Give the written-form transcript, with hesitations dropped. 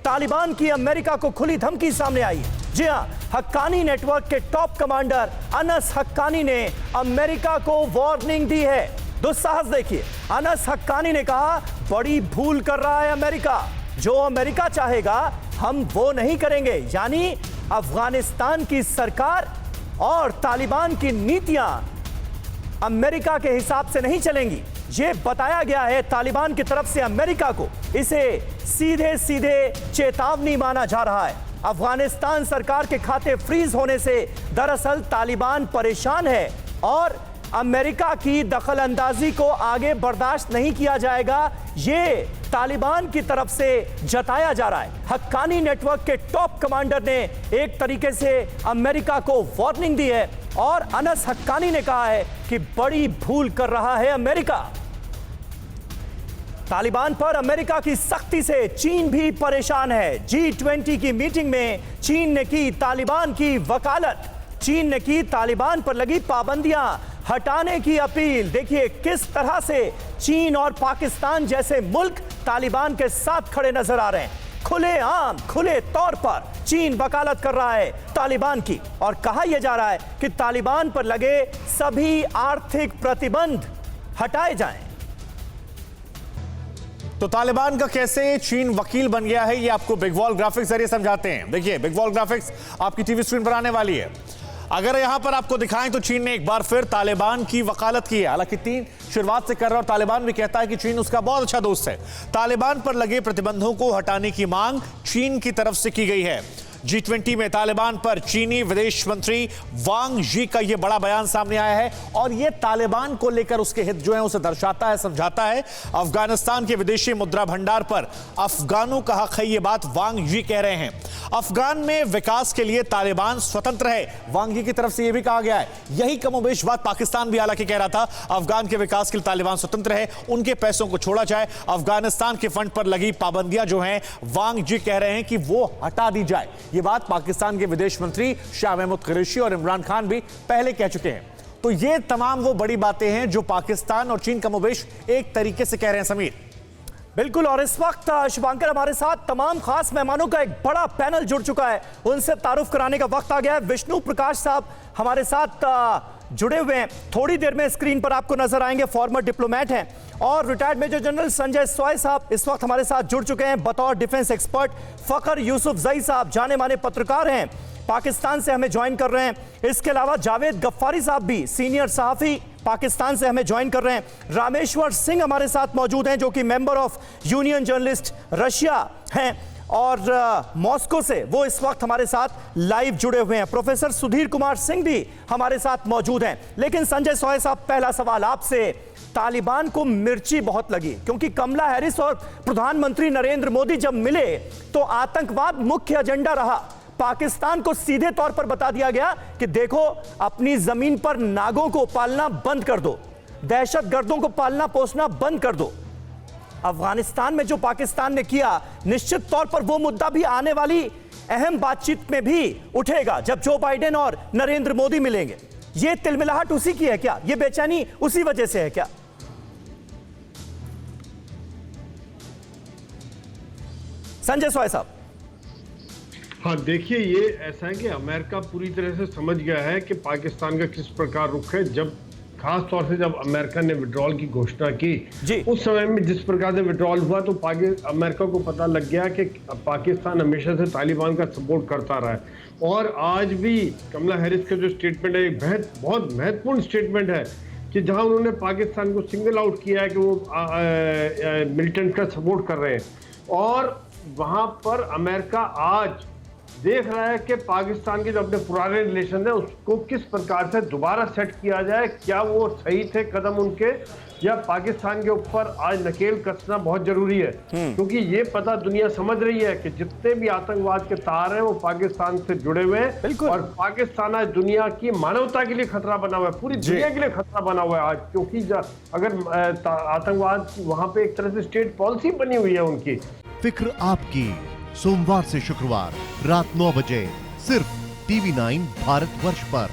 तालिबान की अमेरिका को खुली धमकी सामने आई। जी हां, हक्कानी नेटवर्क के टॉप कमांडर अनस हक्कानी ने अमेरिका को वार्निंग दी है। दुस्साहस देखिए, अनस हक्कानी ने कहा बड़ी भूल कर रहा है अमेरिका, जो अमेरिका चाहेगा हम वो नहीं करेंगे। यानी अफगानिस्तान की सरकार और तालिबान की नीतियां अमेरिका के हिसाब से नहीं चलेंगी, ये बताया गया है तालिबान की तरफ से अमेरिका को। इसे सीधे सीधे चेतावनी माना जा रहा है। अफगानिस्तान सरकार के खाते फ्रीज होने से दरअसल तालिबान परेशान है और अमेरिका की दखलंदाजी को आगे बर्दाश्त नहीं किया जाएगा, ये तालिबान की तरफ से जताया जा रहा है। हक्कानी नेटवर्क के टॉप कमांडर ने एक तरीके से अमेरिका को वार्निंग दी है और अनस हक्कानी ने कहा है कि बड़ी भूल कर रहा है अमेरिका। तालिबान पर अमेरिका की सख्ती से चीन भी परेशान है। G20 की मीटिंग में चीन ने की तालिबान की वकालत, चीन ने की तालिबान पर लगी पाबंदियां हटाने की अपील। देखिए किस तरह से चीन और पाकिस्तान जैसे मुल्क तालिबान के साथ खड़े नजर आ रहे हैं। खुले तौर पर चीन वकालत कर रहा है तालिबान की और कहा यह जा रहा है कि तालिबान पर लगे सभी आर्थिक प्रतिबंध हटाए जाएं। तो तालिबान का कैसे चीन वकील बन गया है, ये आपको बिग वॉल ग्राफिक्स जरिए समझाते हैं। देखिए बिग वॉल ग्राफिक्स आपकी टीवी स्क्रीन पर आने वाली है। अगर यहां पर आपको दिखाएं तो चीन ने एक बार फिर तालिबान की वकालत की है। हालांकि चीन शुरुआत से कर रहा है और तालिबान भी कहता है कि चीन उसका बहुत अच्छा दोस्त है। तालिबान पर लगे प्रतिबंधों को हटाने की मांग चीन की तरफ से की गई है। G20 में तालिबान पर चीनी विदेश मंत्री वांग यी का यह बड़ा बयान सामने आया है और यह तालिबान को लेकर उसके हित जो है उसे दर्शाता है, समझाता है। अफगानिस्तान के विदेशी मुद्रा भंडार पर अफगानों का हक है, यह बात वांग यी कह रहे हैं। अफगान में विकास के लिए तालिबान स्वतंत्र है, वांग यी की तरफ से यह भी कहा गया है। यही कमोबेश बात पाकिस्तान भी हालांकि कह रहा था, अफगान के विकास के लिए तालिबान स्वतंत्र है, उनके पैसों को छोड़ा जाए। अफगानिस्तान के फंड पर लगी पाबंदियां जो हैं वांग यी कह रहे हैं कि वो हटा दी जाए। ये बात पाकिस्तान के विदेश मंत्री शाह महमूद कुरैशी और इमरान खान भी पहले कह चुके हैं। तो ये तमाम वो बड़ी बातें हैं जो पाकिस्तान और चीन कमोबेश एक तरीके से कह रहे हैं। समीर बिल्कुल, और इस वक्त शुभांकर हमारे साथ तमाम खास मेहमानों का एक बड़ा पैनल जुड़ चुका है, उनसे तारुफ कराने का वक्त आ गया है। विष्णु प्रकाश साहब हमारे साथ जुड़े हुए हैं, थोड़ी देर में स्क्रीन पर आपको नजर आएंगे, फॉर्मर डिप्लोमेट हैं। और रिटायर्ड मेजर जनरल संजय सोय साहब इस वक्त हमारे साथ जुड़ चुके हैं बतौर डिफेंस एक्सपर्ट। फखर यूसुफजई साहब जाने माने पत्रकार हैं, पाकिस्तान से हमें ज्वाइन कर रहे हैं। इसके अलावा जावेद गफ्फारी साहब भी सीनियर सहाफी पाकिस्तान से हमें ज्वाइन कर रहे हैं। रामेश्वर सिंह हमारे साथ मौजूद हैं जो कि member of union journalist Russia हैं और मॉस्को से वो इस वक्त हमारे साथ लाइव जुड़े हुए हैं। प्रोफेसर सुधीर कुमार सिंह भी हमारे साथ मौजूद हैं। लेकिन संजय सोय साहब, पहला सवाल आपसे, तालिबान को मिर्ची बहुत लगी क्योंकि कमला हैरिस और प्रधानमंत्री नरेंद्र मोदी जब मिले तो आतंकवाद मुख्य एजेंडा रहा। पाकिस्तान को सीधे तौर पर बता दिया गया कि देखो अपनी जमीन पर नागों को पालना बंद कर दो, दहशतगर्दों को पालना पोसना बंद कर दो। अफगानिस्तान में जो पाकिस्तान ने किया, निश्चित तौर पर वो मुद्दा भी आने वाली अहम बातचीत में भी उठेगा जब जो बाइडेन और नरेंद्र मोदी मिलेंगे। ये तिलमिलाहट उसी की है क्या? ये बेचैनी उसी वजह से है क्या? संजय सोय साहब। हाँ देखिए, ये ऐसा है कि अमेरिका पूरी तरह से समझ गया है कि पाकिस्तान का किस प्रकार रुख है। जब खास तौर से जब अमेरिका ने विड्रॉल की घोषणा की, उस समय में जिस प्रकार से विड्रॉल हुआ तो अमेरिका को पता लग गया कि पाकिस्तान हमेशा से तालिबान का सपोर्ट करता रहा है। और आज भी कमला हैरिस का जो स्टेटमेंट है एक बहुत महत्वपूर्ण स्टेटमेंट है कि जहां उन्होंने पाकिस्तान को सिंगल आउट किया है कि वो मिलिटेंट का सपोर्ट कर रहे हैं। और वहां पर अमेरिका आज देख रहा है कि पाकिस्तान के जो अपने पुराने रिलेशन है उसको किस प्रकार से दोबारा सेट किया जाए। क्या वो सही थे कदम उनके, या पाकिस्तान के ऊपर आज नकेल कसना बहुत जरूरी है। क्योंकि ये पता दुनिया समझ रही है कि जितने भी आतंकवाद के तार हैं वो पाकिस्तान से जुड़े हुए हैं और पाकिस्तान आज दुनिया की मानवता के लिए खतरा बना हुआ है, पूरी दुनिया के लिए खतरा बना हुआ है आज। क्योंकि अगर आतंकवाद वहां पे एक तरह से स्टेट पॉलिसी बनी हुई है उनकी। फिक्र आपकी, सोमवार से शुक्रवार रात 9 बजे सिर्फ TV9 भारतवर्ष पर।